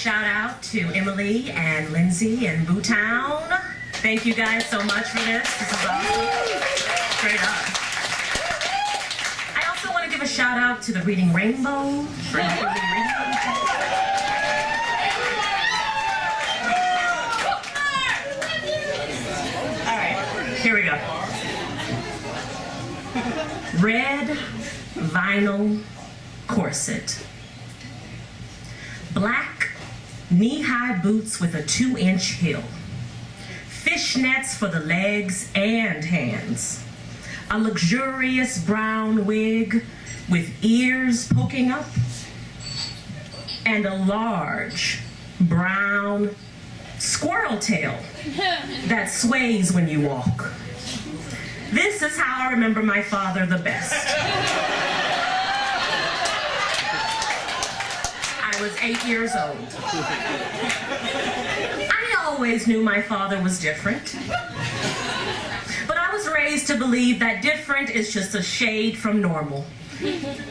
shout out to Emily and Lindsay and Bootown. Thank you guys so much for this. This is awesome. Straight up. I also want to give a shout out to the Reading Rainbow for helping me read. All right, here we go. Red vinyl corset. Black knee-high boots with a 2-inch heel. Fishnets for the legs and hands. A luxurious brown wig with ears poking up. And a large brown squirrel tail that sways when you walk. This is how I remember my father the best. I was 8 years old. I always knew my father was different. But I was raised to believe that different is just a shade from normal.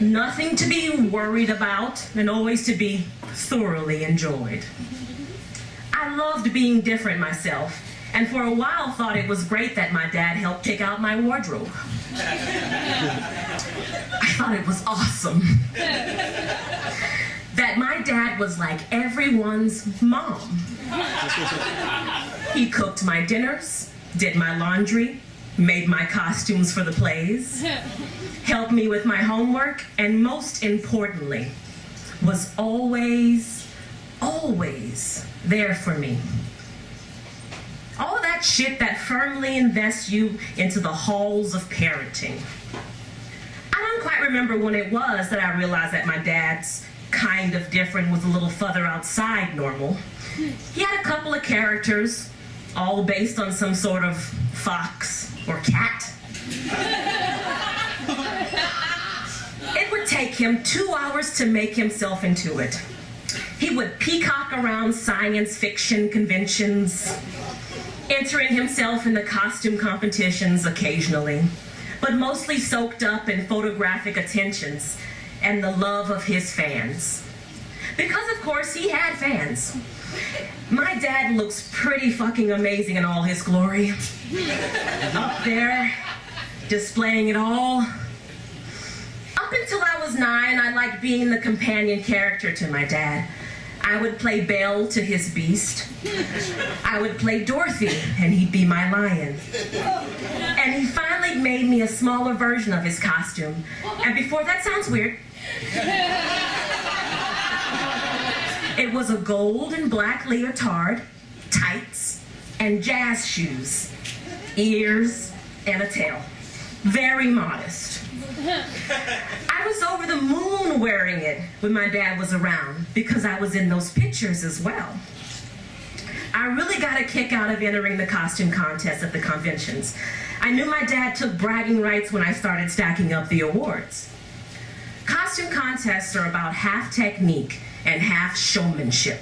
Nothing to be worried about and always to be thoroughly enjoyed. I loved being different myself, and for a while thought it was great that my dad helped pick out my wardrobe. I thought it was awesome. That my dad was like everyone's mom. He cooked my dinners, did my laundry, made my costumes for the plays, helped me with my homework, and most importantly, was always, always there for me. All of that shit that firmly invests you into the halls of parenting. I don't quite remember when it was that I realized that my dad's kind of different was a little further outside normal. He had a couple of characters, all based on some sort of fox or cat. It would take him 2 hours to make himself into it. He would peacock around science fiction conventions, entering himself in the costume competitions occasionally, but mostly soaked up in photographic attentions and the love of his fans. Because of course he had fans. My dad looks pretty fucking amazing in all his glory. Up there, displaying it all. Up until I was 9, I liked being the companion character to my dad. I would play Belle to his beast. I would play Dorothy, and he'd be my lion. And he finally made me a smaller version of his costume. And before that sounds weird, it was a gold and black leotard, tights, and jazz shoes, ears, and a tail. Very modest. I was over the moon wearing it when my dad was around because I was in those pictures as well. I really got a kick out of entering the costume contest at the conventions. I knew my dad took bragging rights when I started stacking up the awards. Costume contests are about half technique and half showmanship.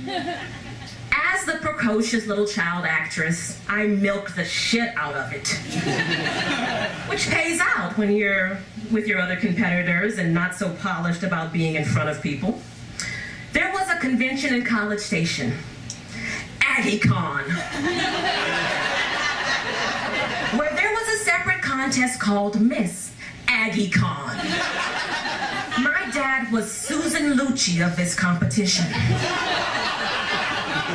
As the precocious little child actress, I milked the shit out of it. Which pays out when you're with your other competitors and not so polished about being in front of people. There was a convention in College Station, AggieCon, where there was a separate contest called Miss AggieCon. My dad was Susan Lucci of this competition.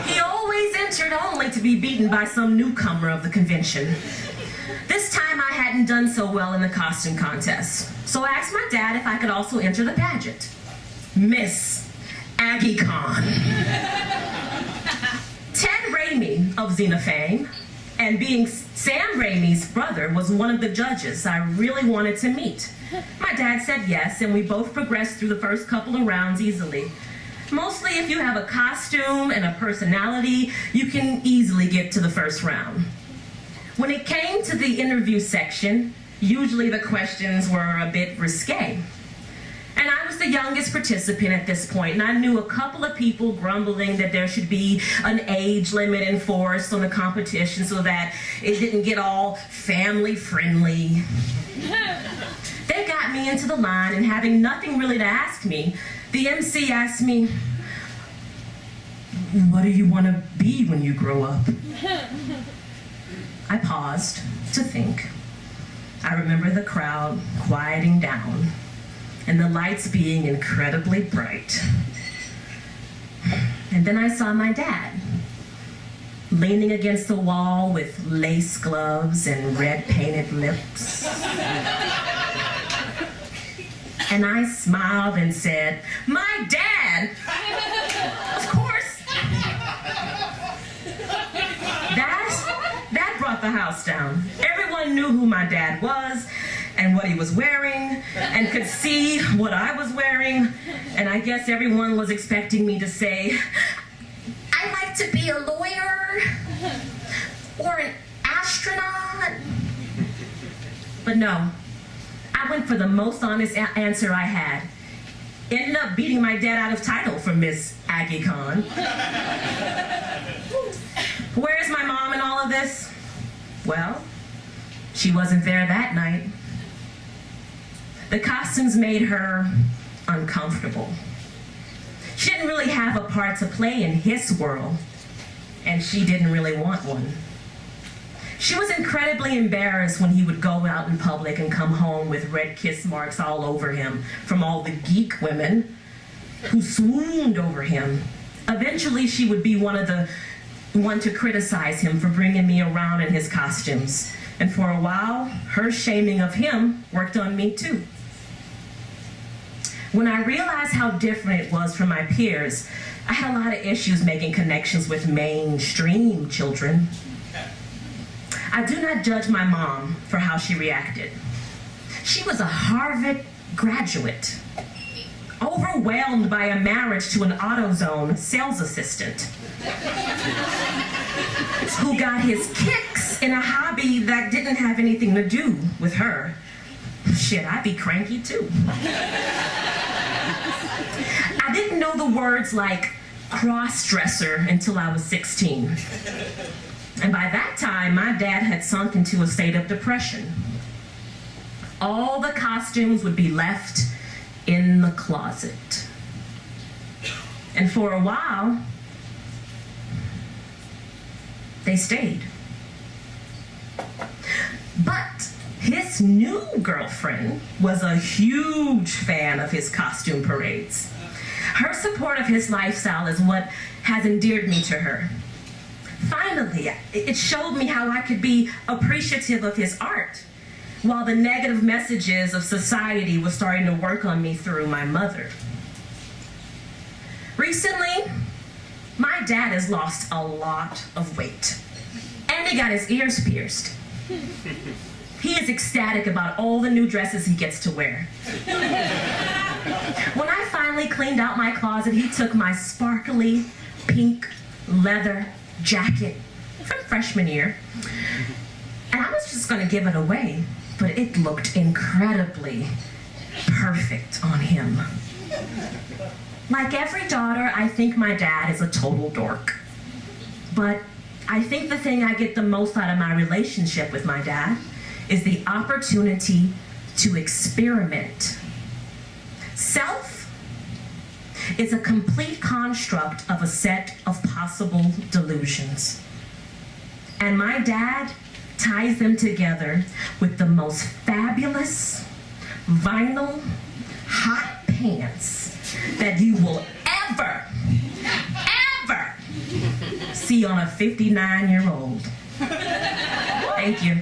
He always entered only to be beaten by some newcomer of the convention. This time I hadn't done so well in the costume contest, so I asked my dad if I could also enter the pageant. Miss AggieCon. Ted Raimi of Xena fame, and being Sam Raimi's brother, was one of the judges I really wanted to meet. My dad said yes, and we both progressed through the first couple of rounds easily. Mostly if you have a costume and a personality, you can easily get to the first round. When it came to the interview section, usually the questions were a bit risque. And I was the youngest participant at this point, and I knew a couple of people grumbling that there should be an age limit enforced on the competition so that it didn't get all family friendly. They got me into the line, and having nothing really to ask me, the MC asked me, what do you want to be when you grow up? I paused to think. I remember the crowd quieting down and the lights being incredibly bright. And then I saw my dad, leaning against the wall with lace gloves and red painted lips. And I smiled and said, "My dad! Of course!" That brought the house down. Everyone knew who my dad was and what he was wearing and could see what I was wearing. And I guess everyone was expecting me to say, "I'd like to be a lawyer or an astronaut." But no, I went for the most honest answer I had. Ended up beating my dad out of title for Miss Aggie Khan. Where's my mom in all of this? Well, she wasn't there that night. The costumes made her uncomfortable. She didn't really have a part to play in his world, and she didn't really want one. She was incredibly embarrassed when he would go out in public and come home with red kiss marks all over him from all the geek women who swooned over him. Eventually, she would be one to criticize him for bringing me around in his costumes. And for a while, her shaming of him worked on me too. When I realized how different it was from my peers, I had a lot of issues making connections with mainstream children. I do not judge my mom for how she reacted. She was a Harvard graduate, overwhelmed by a marriage to an AutoZone sales assistant, who got his kicks in a hobby that didn't have anything to do with her. Shit, I'd be cranky too. I didn't know the words like cross-dresser until I was 16. And by that time, my dad had sunk into a state of depression. All the costumes would be left in the closet. And for a while, they stayed. But his new girlfriend was a huge fan of his costume parades. Her support of his lifestyle is what has endeared me to her. Finally, it showed me how I could be appreciative of his art, while the negative messages of society was starting to work on me through my mother. Recently, my dad has lost a lot of weight, and he got his ears pierced. He is ecstatic about all the new dresses he gets to wear. When I finally cleaned out my closet, he took my sparkly pink leather jacket from freshman year, and I was just gonna give it away, but it looked incredibly perfect on him. Like every daughter, I think my dad is a total dork. But I think the thing I get the most out of my relationship with my dad is the opportunity to experiment. Self is a complete construct of a set of possible delusions. And my dad ties them together with the most fabulous vinyl hot pants that you will ever see on a 59-year-old. Thank you.